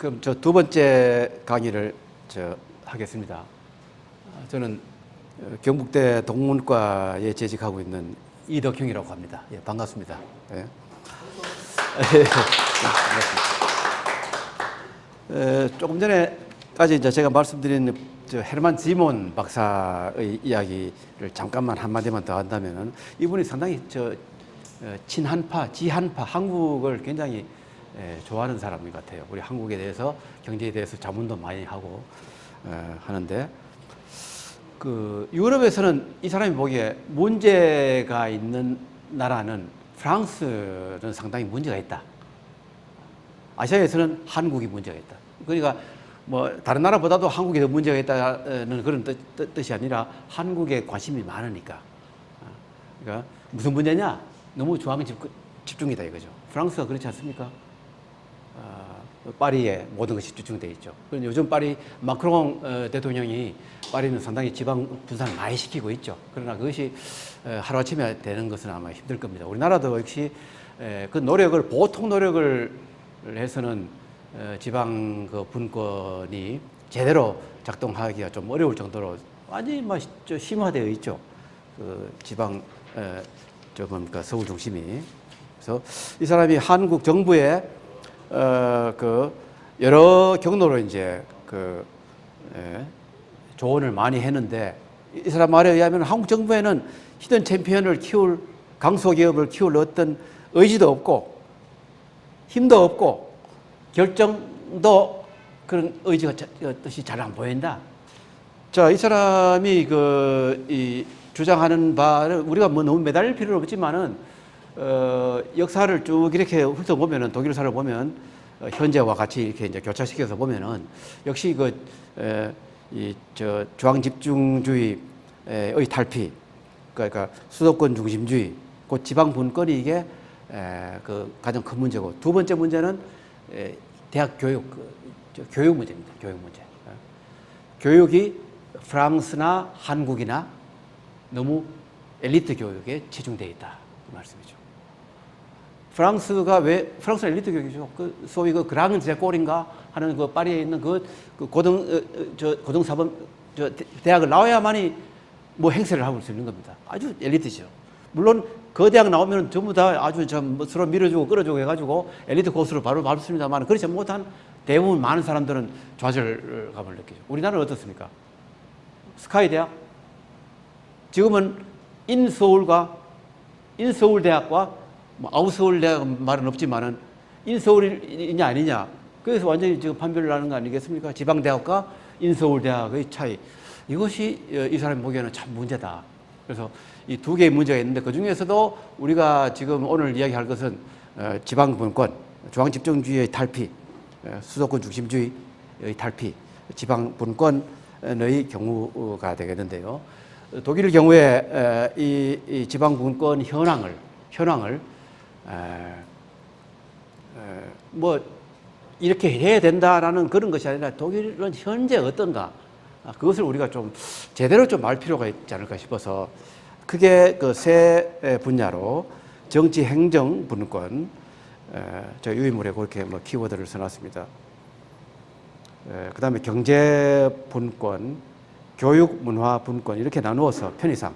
그럼 저 두 번째 강의를 하겠습니다. 저는 경북대 동문과에 재직하고 있는 이덕형이라고 합니다. 예, 반갑습니다. 예. 반갑습니다. 조금 전에까지 이제 제가 말씀드린 헤르만 지몬 박사의 이야기를 잠깐만 한마디만 더 한다면은 이분이 상당히 친한파, 지한파, 한국을 굉장히 좋아하는 사람인 것 같아요. 우리 한국에 대해서, 경제에 대해서 자문도 많이 하고 하는데, 유럽에서는 이 사람이 보기에 문제가 있는 나라는 프랑스는 상당히 문제가 있다. 아시아에서는 한국이 문제가 있다. 그러니까 뭐 다른 나라보다도 한국에 더 문제가 있다는 그런 뜻이 아니라 한국에 관심이 많으니까. 그러니까 무슨 문제냐? 너무 중앙 집중이다 이거죠. 프랑스가 그렇지 않습니까? 파리에 모든 것이 집중되어 있죠. 요즘 파리 마크롱 대통령이 파리는 상당히 지방 분산을 많이 시키고 있죠. 그러나 그것이 하루아침에 되는 것은 아마 힘들 겁니다. 우리나라도 역시 그 노력을, 보통 노력을 해서는 지방 그 분권이 제대로 작동하기가 좀 어려울 정도로 완전히 심화되어 있죠. 그 지방 그 서울 중심이. 그래서 이 사람이 한국 정부에 여러 경로로 이제 조언을 많이 했는데, 이 사람 말에 의하면 한국 정부에는 히든 챔피언을 키울, 강소기업을 키울 어떤 의지도 없고, 힘도 없고, 결정도 그런 의지가 뜻이 잘 안 보인다. 자, 이 사람이 주장하는 바를 우리가 뭐 너무 매달릴 필요는 없지만은, 역사를 쭉 이렇게 훑어보면은, 독일사를 보면, 현재와 같이 이렇게 이제 교차시켜서 보면은, 역시 중앙집중주의의 탈피, 그러니까 수도권 중심주의, 그 지방 분권이 이게 가장 큰 문제고, 두 번째 문제는 대학 교육, 교육 문제입니다. 교육 문제. 교육이 프랑스나 한국이나 너무 엘리트 교육에 치중되어 있다. 그 말씀이죠. 프랑스는 엘리트 교육이죠. 소위 그랑은 제꼴인가 하는 파리에 있는 고등사범 대학을 나와야만이 뭐 행세를 하고 수 있는 겁니다. 아주 엘리트죠. 물론 그 대학 나오면 전부 다 아주 서로 밀어주고 끌어주고 해가지고 엘리트 코스로 바로 밟습니다만, 그렇지 못한 대부분 많은 사람들은 좌절감을 느끼죠. 우리나라는 어떻습니까? 스카이 대학? 지금은 인서울대학과 아웃서울 대학 말은 없지만은 인서울이냐 아니냐, 그래서 완전히 지금 판별을 하는 거 아니겠습니까? 지방대학과 인서울대학의 차이, 이것이 이 사람이 보기에는 참 문제다. 그래서 이 두 개의 문제가 있는데, 그 중에서도 우리가 지금 오늘 이야기할 것은 지방분권, 중앙집중주의의 탈피, 수도권 중심주의의 탈피, 지방분권의 경우가 되겠는데요. 독일 경우에 이 지방분권 현황을 뭐 이렇게 해야 된다라는 그런 것이 아니라, 독일은 현재 어떤가, 그것을 우리가 좀 제대로 좀 알 필요가 있지 않을까 싶어서, 크게 세 분야로 정치, 행정, 분권, 저 유인물에 그렇게 키워드를 써놨습니다. 그 다음에 경제 분권, 교육, 문화 분권, 이렇게 나누어서 편의상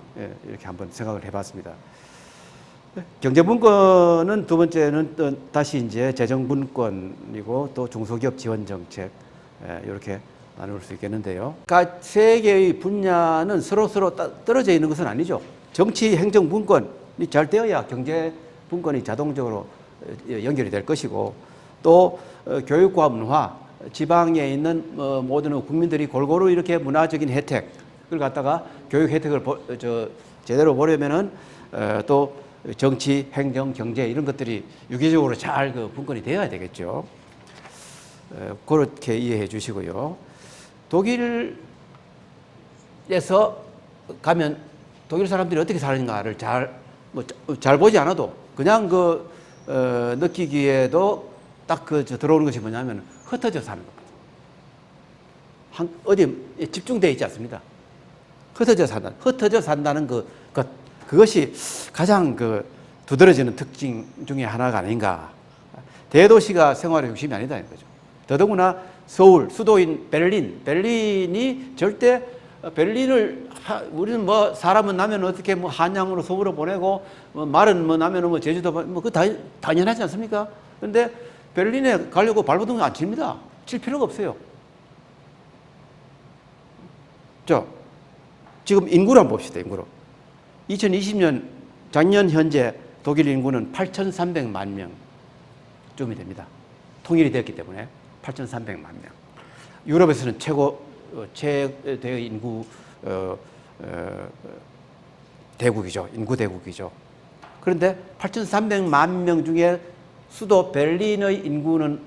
이렇게 한번 생각을 해봤습니다. 경제 분권은 두 번째는 다시 이제 재정 분권이고, 또 중소기업 지원 정책, 이렇게 나눌 수 있겠는데요. 그러니까 세 개의 분야는 서로 떨어져 있는 것은 아니죠. 정치, 행정 분권이 잘 되어야 경제 분권이 자동적으로 연결이 될 것이고, 또 교육과 문화, 지방에 있는 모든 국민들이 골고루 이렇게 문화적인 혜택을 갖다가 교육 혜택을 제대로 보려면은 또 정치, 행정, 경제 이런 것들이 유기적으로 잘 분권이 되어야 되겠죠. 그렇게 이해해 주시고요. 독일에서 가면 독일 사람들이 어떻게 사는가를 잘 보지 않아도 그냥 느끼기에도 딱 들어오는 것이 뭐냐면, 흩어져 사는 겁니다. 어디 집중되어 있지 않습니다. 흩어져 산다는 그것이 가장 두드러지는 특징 중에 하나가 아닌가. 대도시가 생활의 중심이 아니다는 거죠. 더더구나 서울, 수도인 베를린이 절대 베를린을 우리는 뭐 사람은 나면 어떻게 뭐 한양으로 서울로 보내고 뭐 말은 뭐 나면은 뭐 제주도 뭐 그 당연하지 않습니까? 근데 베를린에 가려고 발버둥 안 칩니다. 칠 필요가 없어요. 지금 인구를 한번 봅시다. 인구로 2020년 작년 현재 독일 인구는 8,300만 명쯤이 됩니다. 통일이 됐기 때문에 8,300만 명. 유럽에서는 최대 인구 대국이죠. 인구 대국이죠. 그런데 8,300만 명 중에 수도 베를린의 인구는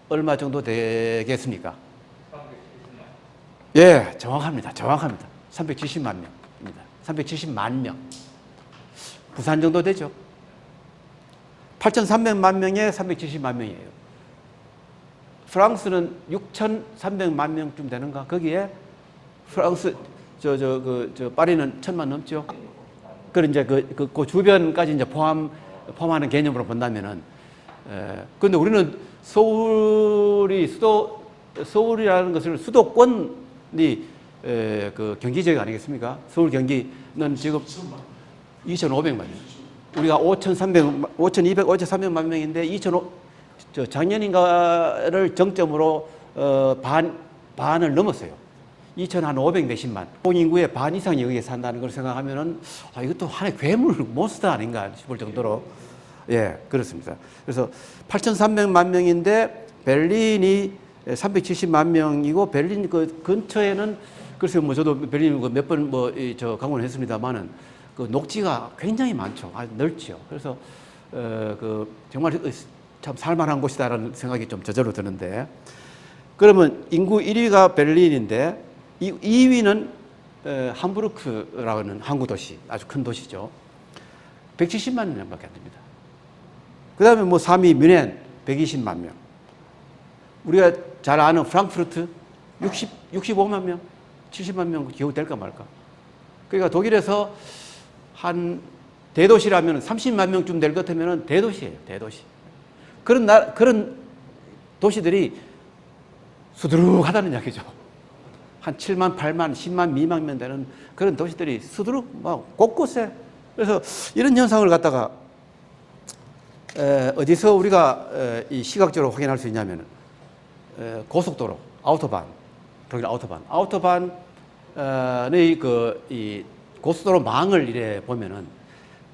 얼마 정도 되겠습니까? 예, 정확합니다. 370만 명입니다. 370만 명. 부산 정도 되죠. 8,300만 명에 370만 명이에요. 프랑스는 6,300만 명쯤 되는가? 거기에 프랑스 파리는 1,000만 넘죠. 그런 이제 그 주변까지 이제 포함하는 개념으로 본다면은, 근데 우리는 서울이라는 것을 수도권이 그 경기 지역 아니겠습니까? 서울 경기는 지금 2,500만 명. 우리가 5,300만 명인데 작년인가를 정점으로 반을 넘었어요. 2,500 몇십만. 인구의 반 이상이 여기에 산다는 걸 생각하면은 이것도 하나의 괴물 몬스터 아닌가 싶을 정도로 예, 그렇습니다. 그래서 8,300만 명인데 베를린이 370만 명이고 베를린 그 근처에는 글쎄요, 뭐 저도 베를린 몇 번 방문했습니다만은 그 녹지가 굉장히 많죠. 아주 넓죠. 그래서 정말 참 살만한 곳이다라는 생각이 좀 저절로 드는데, 그러면 인구 1위가 베를린인데 2위는 함부르크라는 항구 도시, 아주 큰 도시죠. 170만 명밖에 안 됩니다. 그 다음에 뭐 3위 뮌헨 120만 명. 우리가 잘 아는 프랑크푸르트 65만 명, 70만 명 겨우 될까 말까. 그러니까 독일에서 한 대도시라면 30만 명쯤 될 것 같으면 대도시예요, 대도시. 그런 도시들이 수두룩하다는 이야기죠. 한 7만, 8만, 10만 미만면 되는 그런 도시들이 수두룩 막 곳곳에. 그래서 이런 현상을 갖다가 어디서 우리가 이 시각적으로 확인할 수 있냐면은 고속도로, 아우토반, 독일 아우토반의 이 고속도로 망을 이래 보면은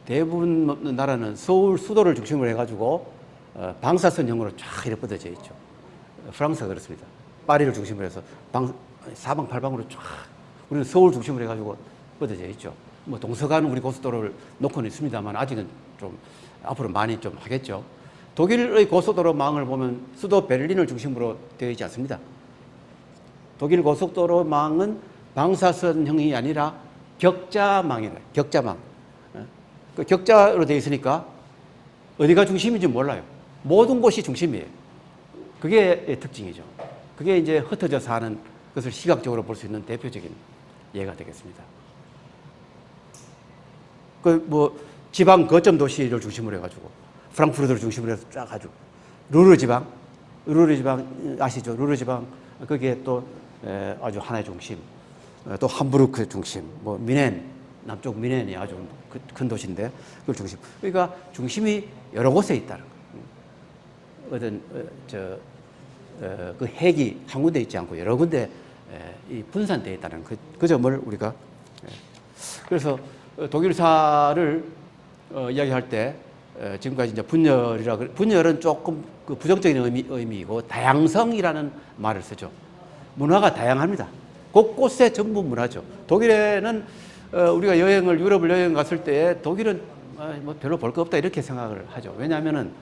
대부분 나라는 서울 수도를 중심으로 해가지고 방사선형으로 쫙 이렇게 뻗어져 있죠. 프랑스가 그렇습니다. 파리를 중심으로 해서 사방팔방으로 쫙. 우리는 서울 중심으로 해가지고 뻗어져 있죠. 뭐 동서간 우리 고속도로를 놓고는 있습니다만 아직은 좀 앞으로 많이 좀 하겠죠. 독일의 고속도로망을 보면 수도 베를린을 중심으로 되어 있지 않습니다. 독일 고속도로망은 방사선형이 아니라 격자망이에요. 격자망. 그 격자로 되어 있으니까 어디가 중심인지 몰라요. 모든 곳이 중심이에요. 그게 특징이죠. 그게 이제 흩어져 사는 것을 시각적으로 볼 수 있는 대표적인 예가 되겠습니다. 지방 거점 도시를 중심으로 해가지고 프랑크푸르트를 중심으로 해서 쫙 가지고 루르 지방 아시죠? 루르 지방 거기에 또 아주 하나의 중심, 또 함부르크 중심, 뭐 뮌헨 남쪽 뮌헨이 아주 큰 도시인데 그걸 중심. 그러니까 중심이 여러 곳에 있다는 거예요. 그 핵이 한 군데 있지 않고 여러 군데 분산되어 있다는 그 점을 우리가 그래서 독일사를 이야기할 때 지금까지 이제 분열은 조금 그 부정적인 의미이고 다양성이라는 말을 쓰죠. 문화가 다양합니다. 곳곳에 전부 문화죠. 독일에는 우리가 유럽을 여행 갔을 때 독일은 뭐 별로 볼 거 없다 이렇게 생각을 하죠. 왜냐하면은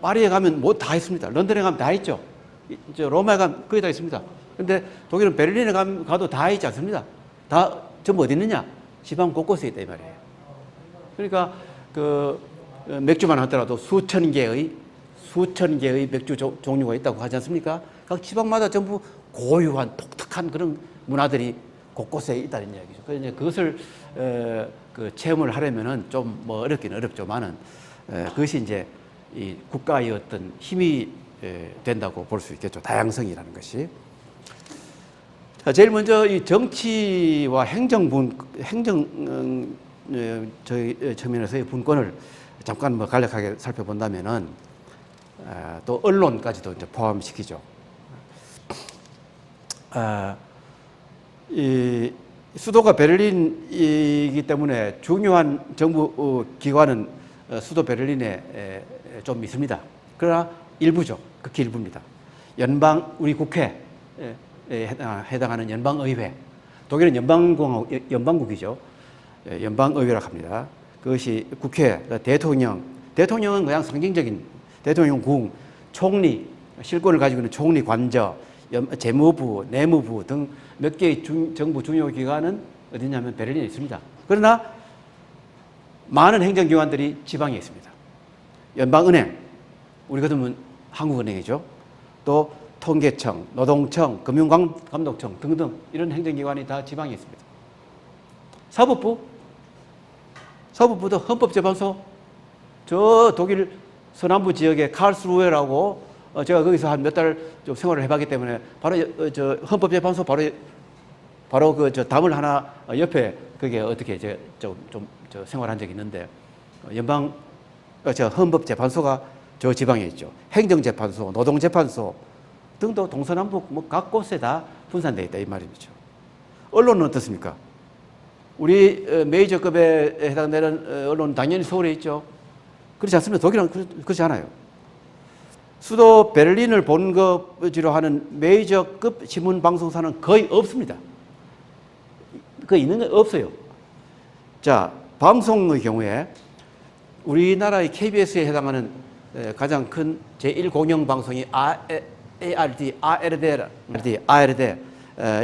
파리에 가면 뭐 다 있습니다. 런던에 가면 다 있죠. 이제 로마에 가면 거의 다 있습니다. 근데 독일은 베를린에 가도 다 있지 않습니다. 다 전부 어디 있느냐? 지방 곳곳에 있다 이 말이에요. 그러니까 그 맥주만 하더라도 수천 개의 맥주 종류가 있다고 하지 않습니까? 각 지방마다 전부 고유한 독특한 그런 문화들이 곳곳에 있다는 이야기죠. 그래서 그것을 그 체험을 하려면은 좀 뭐 어렵긴 어렵지만은 그것이 이제 이 국가의 어떤 힘이 된다고 볼 수 있겠죠. 다양성이라는 것이. 자, 제일 먼저 이 정치와 행정 저희 측면에서의 분권을 잠깐 뭐 간략하게 살펴본다면은 또 언론까지도 이제 포함시키죠. 이 수도가 베를린이기 때문에 중요한 정부 기관은 수도 베를린에 좀 있습니다. 그러나 일부죠. 극히 일부입니다. 우리 국회에 해당하는 연방의회, 독일은 연방국이죠. 연방의회라고 합니다. 그것이 국회, 대통령은 그냥 상징적인 대통령궁, 총리, 실권을 가지고 있는 총리 관저, 재무부, 내무부 등 몇 개의 정부 중요 기관은 어디냐면 베를린에 있습니다. 그러나 많은 행정기관들이 지방에 있습니다. 연방은행, 우리 같으면 한국은행이죠. 또 통계청, 노동청, 금융감독청 등등 이런 행정기관이 다 지방에 있습니다. 사법부도 헌법재판소, 저 독일 서남부 지역의 칼스루헤라고 제가 거기서 한 몇 달 좀 생활을 해봤기 때문에 바로 저 헌법재판소 바로 그 저 담을 하나 옆에 그게 어떻게 저 생활한 적이 있는데 헌법재판소가 저 지방에 있죠. 행정재판소, 노동재판소 등도 동서남북 뭐 각 곳에 다 분산되어 있다 이 말이죠. 언론은 어떻습니까? 우리 메이저급에 해당되는 언론은 당연히 서울에 있죠. 그렇지 않습니다. 독일은 그렇지 않아요. 수도 베를린을 본거지로 하는 메이저급 신문 방송사는 거의 없습니다. 거의 있는 게 없어요. 자, 방송의 경우에 우리나라의 KBS에 해당하는 가장 큰 제1공영방송이 ARD,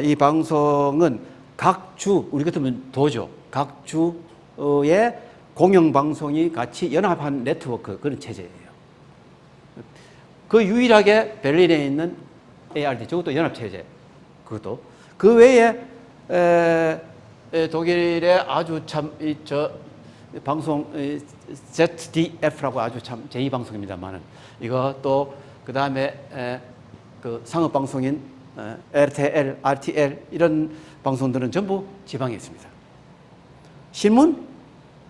이 방송은 각 주, 우리 같으면 도죠. 각 주의 공영방송이 같이 연합한 네트워크, 그런 체제예요. 그 유일하게 베를린에 있는 ARD, 저것도 연합체제. 그것도. 그 외에, 독일의 아주 참, 방송, ZDF라고 아주 참 제2방송입니다만은, 이거 또, 그 다음에, 그 상업방송인 RTL, 이런 방송들은 전부 지방에 있습니다. 신문?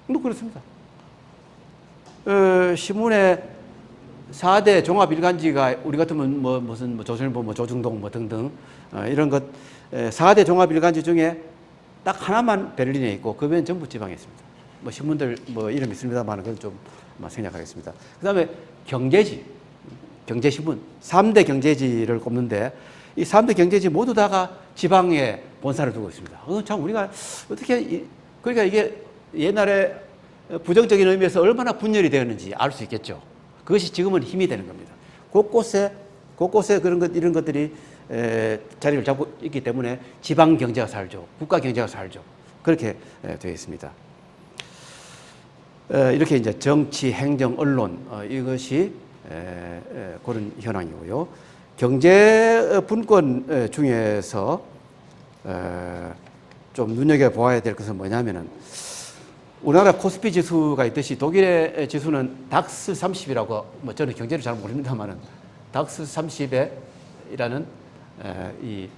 뭐 그렇습니다. 신문에 4대 종합일간지가 우리 같으면 무슨 조선일보, 조중동 등등 이런 것 4대 종합일간지 중에 딱 하나만 베를린에 있고 그 외엔 전부 지방에 있습니다. 신문들 이름 있습니다만 그건 좀 생략하겠습니다. 그 다음에 경제신문 3대 경제지를 꼽는데 이 3대 경제지 모두 다가 지방에 본사를 두고 있습니다. 참 우리가 어떻게 그러니까 이게 옛날에 부정적인 의미에서 얼마나 분열이 되었는지 알 수 있겠죠. 그것이 지금은 힘이 되는 겁니다. 곳곳에 이런 것들이 자리를 잡고 있기 때문에 지방 경제가 살죠. 국가 경제가 살죠. 그렇게 되어 있습니다. 이렇게 이제 정치, 행정, 언론 이것이 그런 현황이고요. 경제 분권 중에서 좀 눈여겨보아야 될 것은 뭐냐면은 우리나라 코스피 지수가 있듯이 독일의 지수는 닥스 30이라고 저는 경제를 잘 모릅니다만은 닥스 30이라는 이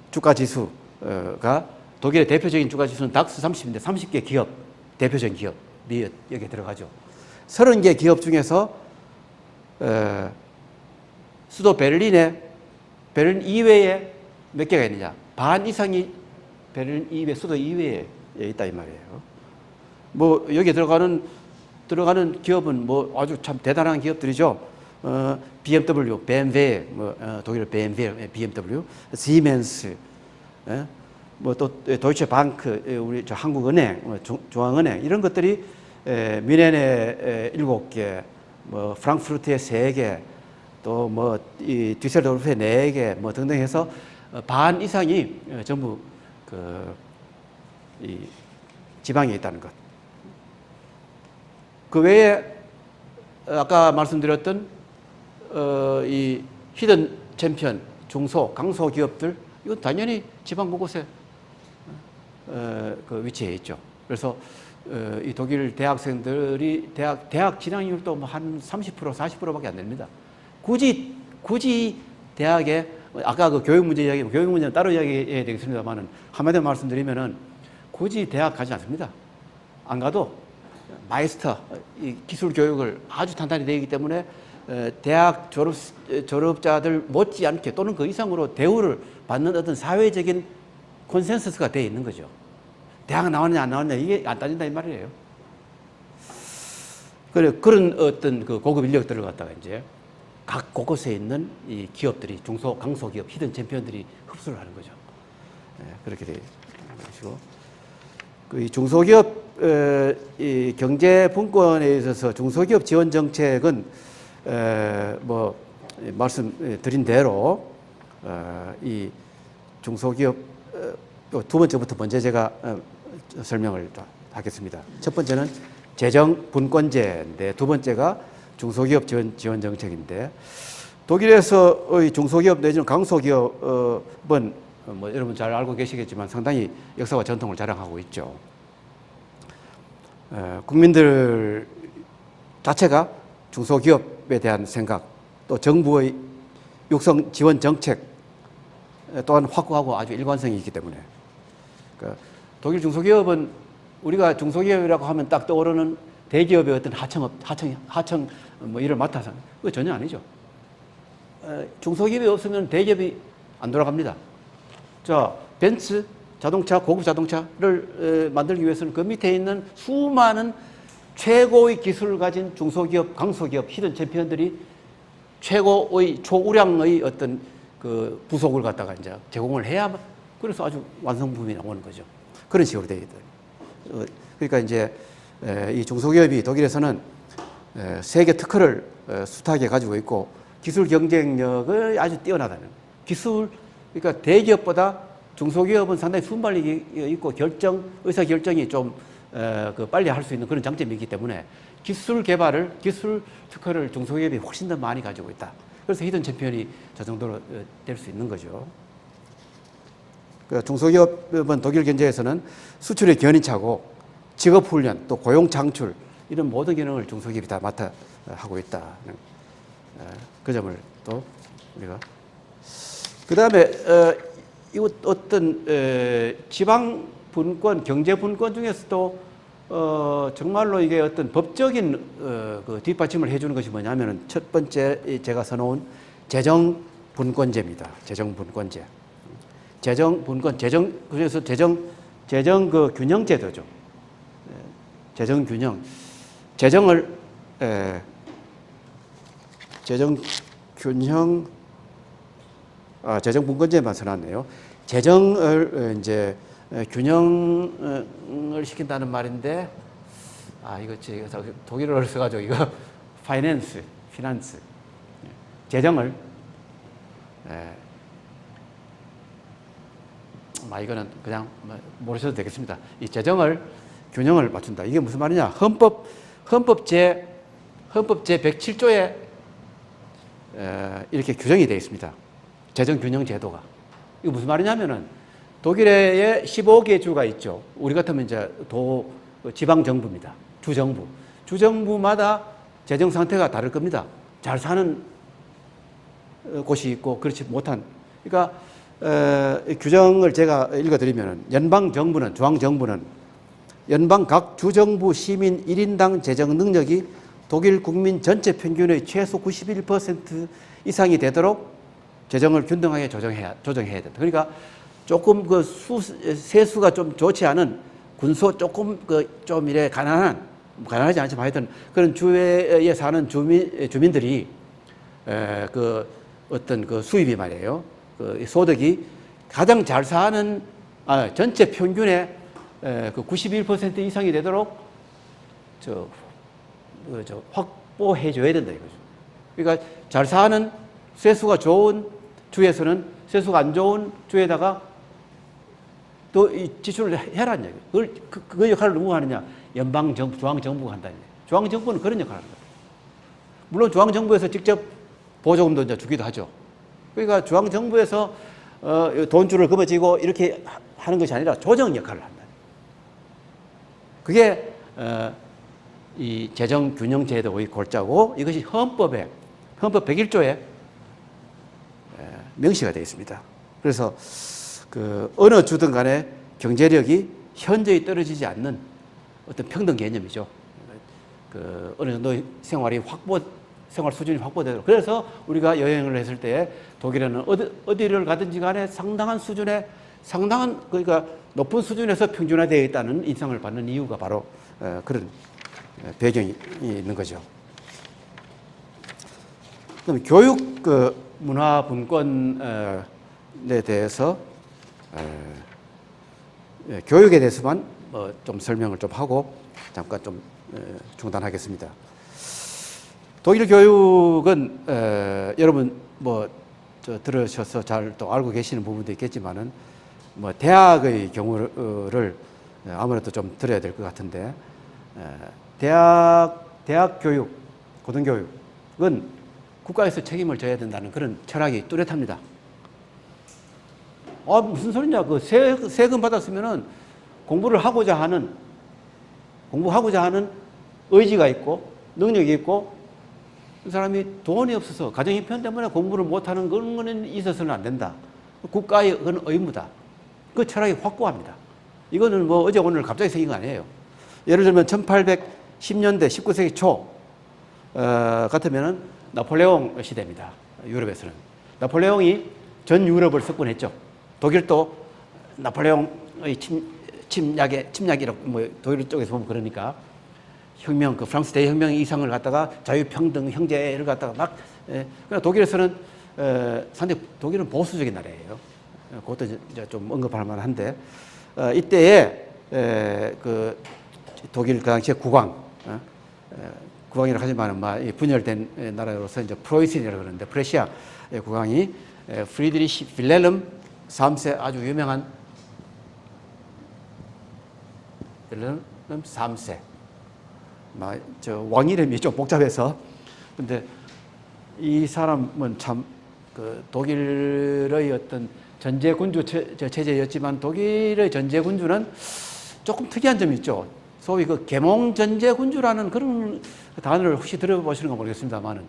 주가 지수가 독일의 대표적인 주가 지수는 닥스 30인데 30개 기업, 대표적인 기업이 여기에 들어가죠. 30개 기업 중에서 수도 베를린 이외에 몇 개가 있느냐? 반 이상이 베를린 이외, 수도 이외에 있다 이 말이에요. 여기에 들어가는 기업은 아주 참 대단한 기업들이죠. BMW, 독일 BMW, 시멘스, 또 도이체 방크, 우리 한국은행, 중앙은행 이런 것들이 뮌헨에 7개, 프랑크푸르트에 3개, 또 이 뒤셀도르프에 4개, 등등 해서 반 이상이 전부 이 지방에 있다는 것. 그 외에 아까 말씀드렸던 이 히든 챔피언, 강소 기업들 이건 당연히 지방 곳곳에 위치해 있죠. 그래서 이 독일 대학생들이 대학 진학률도 한 30%, 40%밖에 안 됩니다. 굳이 굳이 대학에 아까 그 교육 문제 이야기, 교육 문제는 따로 이야기해야 되겠습니다만은 한마디로 말씀드리면은 굳이 대학 가지 않습니다. 안 가도 마이스터 이 기술 교육을 아주 탄탄히 되기 때문에 대학 졸업자들 못지않게 또는 그 이상으로 대우를 받는 어떤 사회적인 콘센서스가 되어 있는 거죠. 대학 나왔냐 안 나왔냐 이게 안 따진다 이 말이에요. 그런 어떤 그 고급 인력들을 갖다가 이제 각 곳곳에 있는 이 기업들이 중소 강소기업 히든 챔피언들이 흡수를 하는 거죠. 그렇게 되어 있는 것이고 그 중소기업 이 경제 분권에 있어서 중소기업 지원 정책은 뭐 말씀드린 대로 이 중소기업 두 번째부터 먼저 제가 설명을 하겠습니다. 첫 번째는 재정 분권제인데 두 번째가 중소기업 지원 정책인데 독일에서의 중소기업 내지는 강소기업은 뭐 여러분 잘 알고 계시겠지만 상당히 역사와 전통을 자랑하고 있죠. 국민들 자체가 중소기업에 대한 생각 또 정부의 육성 지원 정책 또한 확고하고 아주 일관성이 있기 때문에 그러니까 독일 중소기업은 우리가 중소기업이라고 하면 딱 떠오르는 대기업의 어떤 하청 뭐 일을 맡아서 그거 전혀 아니죠. 중소기업이 없으면 대기업이 안 돌아갑니다. 자, 벤츠 자동차, 고급 자동차를 만들기 위해서는 그 밑에 있는 수많은 최고의 기술을 가진 중소기업, 강소기업, 히든 챔피언들이 최고의 초우량의 어떤 그 부속을 갖다가 이제 제공을 해야 그래서 아주 완성품이 나오는 거죠. 그런 식으로 되어 있다. 그러니까 이제 이 중소기업이 독일에서는 세계 특허를 숱하게 가지고 있고 기술 경쟁력을 아주 뛰어나다는 기술 그러니까 대기업보다 중소기업은 상당히 순발력이 있고 의사 결정이 좀 그 빨리 할 수 있는 그런 장점이 있기 때문에 기술 개발을 기술 특허를 중소기업이 훨씬 더 많이 가지고 있다. 그래서 히든 챔피언이 저 정도로 될 수 있는 거죠. 그 중소기업은 독일 경제에서는 수출의 견인차고 직업 훈련 또 고용 창출 이런 모든 기능을 중소기업이 다 맡아 하고 있다. 그 점을 또 우리가 그다음에 이거 어떤 지방 분권, 경제 분권 중에서도 정말로 이게 어떤 법적인 그 뒷받침을 해주는 것이 뭐냐면은 첫 번째 제가 써놓은 재정 분권제입니다. 재정 분권제. 재정 분권, 그래서 재정 그 균형 제도죠. 재정 균형. 재정 균형, 재정 분권제만 써놨네요. 재정을 이제 균형을 시킨다는 말인데, 이거 제가 독일어를 써가지고 이거 피난스. 재정을, 이거는 그냥 모르셔도 되겠습니다. 이 재정을 균형을 맞춘다. 이게 무슨 말이냐? 헌법 제 107조에 이렇게 규정이 되어 있습니다. 재정 균형 제도가. 이거 무슨 말이냐면은 독일에 15개 주가 있죠. 우리 같으면 이제 지방 정부입니다. 주정부마다 재정 상태가 다를 겁니다. 잘 사는 곳이 있고 그렇지 못한. 그러니까 규정을 제가 읽어드리면은 연방 정부는 중앙정부는 연방 각 주정부 시민 1인당 재정 능력이 독일 국민 전체 평균의 최소 91% 이상이 되도록 재정을 균등하게 조정해야 된다. 그러니까 조금 세수가 좀 좋지 않은 군소 조금 좀 이래 가난하지 않지만 하여튼 그런 주에 사는 주민들이 어떤 수입이 말이에요. 소득이 가장 잘 사는 전체 평균의 91% 이상이 되도록 확보해 줘야 된다 이거죠. 그러니까 잘 사는 세수가 좋은 주에서는 세수가 안 좋은 주에다가 또 이 지출을 해라는 얘기예요. 그 역할을 누가 하느냐? 연방정부, 중앙정부가 한다는 얘기예요. 중앙정부는 그런 역할을 하는 거예요. 물론 중앙정부에서 직접 보조금도 이제 주기도 하죠. 그러니까 중앙정부에서 돈줄을 그어쥐고 이렇게 하는 것이 아니라 조정 역할을 한다. 그게 이 재정균형제도의 골자고 이것이 헌법 101조에 명시가 되어 있습니다. 그래서 그 어느 주든 간에 경제력이 현저히 떨어지지 않는 어떤 평등 개념이죠. 그 어느 정도 생활 수준이 확보되도록. 그래서 우리가 여행을 했을 때 독일에는 어디를 가든지 간에 상당한 그러니까 높은 수준에서 평준화되어 있다는 인상을 받는 이유가 바로 그런 배경이 있는 거죠. 그럼 교육 그 문화 분권에 대해서 교육에 대해서만 좀 설명을 좀 하고 잠깐 좀 중단하겠습니다. 독일 교육은 여러분 들으셔서 잘 또 알고 계시는 부분도 있겠지만은 대학의 경우를 아무래도 좀 들어야 될 것 같은데 대학 교육, 고등교육은 국가에서 책임을 져야 된다는 그런 철학이 뚜렷합니다. 무슨 소리냐? 그 세금 받았으면은 공부하고자 하는 의지가 있고 능력이 있고 그 사람이 돈이 없어서 가정 형편 때문에 공부를 못하는 그런 거는 있어서는 안 된다. 국가의 그건 의무다. 그 철학이 확고합니다. 이거는 어제 오늘 갑자기 생긴 거 아니에요. 예를 들면 1810년대 19세기 초 같으면은 나폴레옹 시대입니다. 유럽에서는 나폴레옹이 전 유럽을 석권했죠. 독일도 나폴레옹의 침략이라고 독일 쪽에서 보면 그러니까 혁명, 그 프랑스 대혁명 이상을 갖다가 자유평등, 형제를 갖다가 막, 그러나 독일에서는, 상당히 독일은 보수적인 나라예요. 그것도 이제 좀 언급할 만한데, 이때에, 그, 독일 그 당시에 국왕이라고 하지만, 분열된 나라로서 이제 프로이센이라고 그러는데, 프레시아 국왕이 프리드리히 빌헬름 3세 아주 유명한 빌헬름 3세. 왕 이름이 좀 복잡해서. 근데 이 사람은 참, 독일의 어떤 전제군주 체제였지만 독일의 전제군주는 조금 특이한 점이 있죠. 소위 그 계몽전제군주라는 그런 단어를 혹시 들어보시는 건 모르겠습니다만은,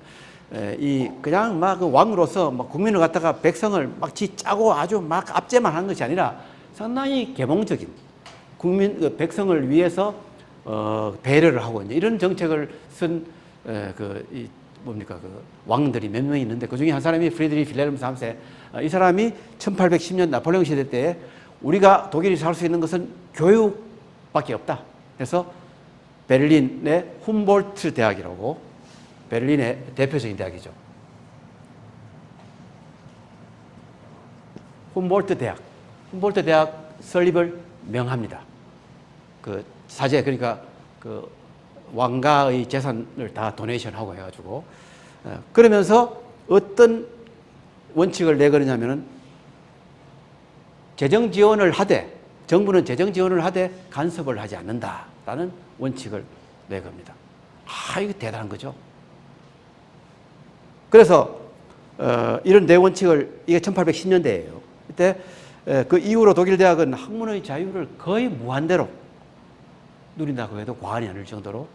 그냥 그 왕으로서 국민을 갖다가 백성을 지 짜고 아주 압제만 하는 것이 아니라 상당히 계몽적인 백성을 위해서 배려를 하고 이제 이런 정책을 쓴 왕들이 몇 명 있는데 그 중에 한 사람이 프리드리히 빌헬름 3세. 이 사람이 1810년 나폴레옹 시대 때 우리가 독일이 살 수 있는 것은 교육밖에 없다. 그래서 베를린의 훔볼트 대학이라고 베를린의 대표적인 대학이죠. 훔볼트 대학 설립을 명합니다. 사제, 그러니까 왕가의 재산을 다 도네이션하고 해가지고, 그러면서 어떤 원칙을 내걸으냐면은 정부는 재정 지원을 하되 간섭을 하지 않는다라는 원칙을 내겁니다. 이거 대단한 거죠. 그래서, 이런 네 원칙을, 이게 1810년대예요. 그때, 그 이후로 독일 대학은 학문의 자유를 거의 무한대로 누린다고 해도 과언이 아닐 정도로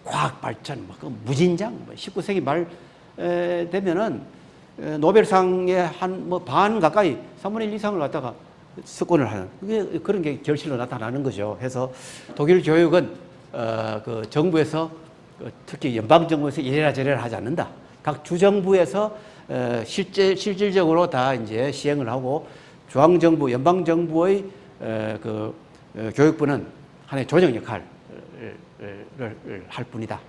과학 발전, 무진장, 19세기 말 되면은 노벨상의 반 가까이 3분의 1 이상을 갖다가 석권을 하는 그런 게 결실로 나타나는 거죠. 해서 독일 교육은 그 정부에서 특히 연방 정부에서 이래라 저래라 하지 않는다. 각 주정부에서 실질적으로 다 이제 시행을 하고 중앙 정부, 연방 정부의 그 교육부는 하나의 조정 역할을 할 뿐이다.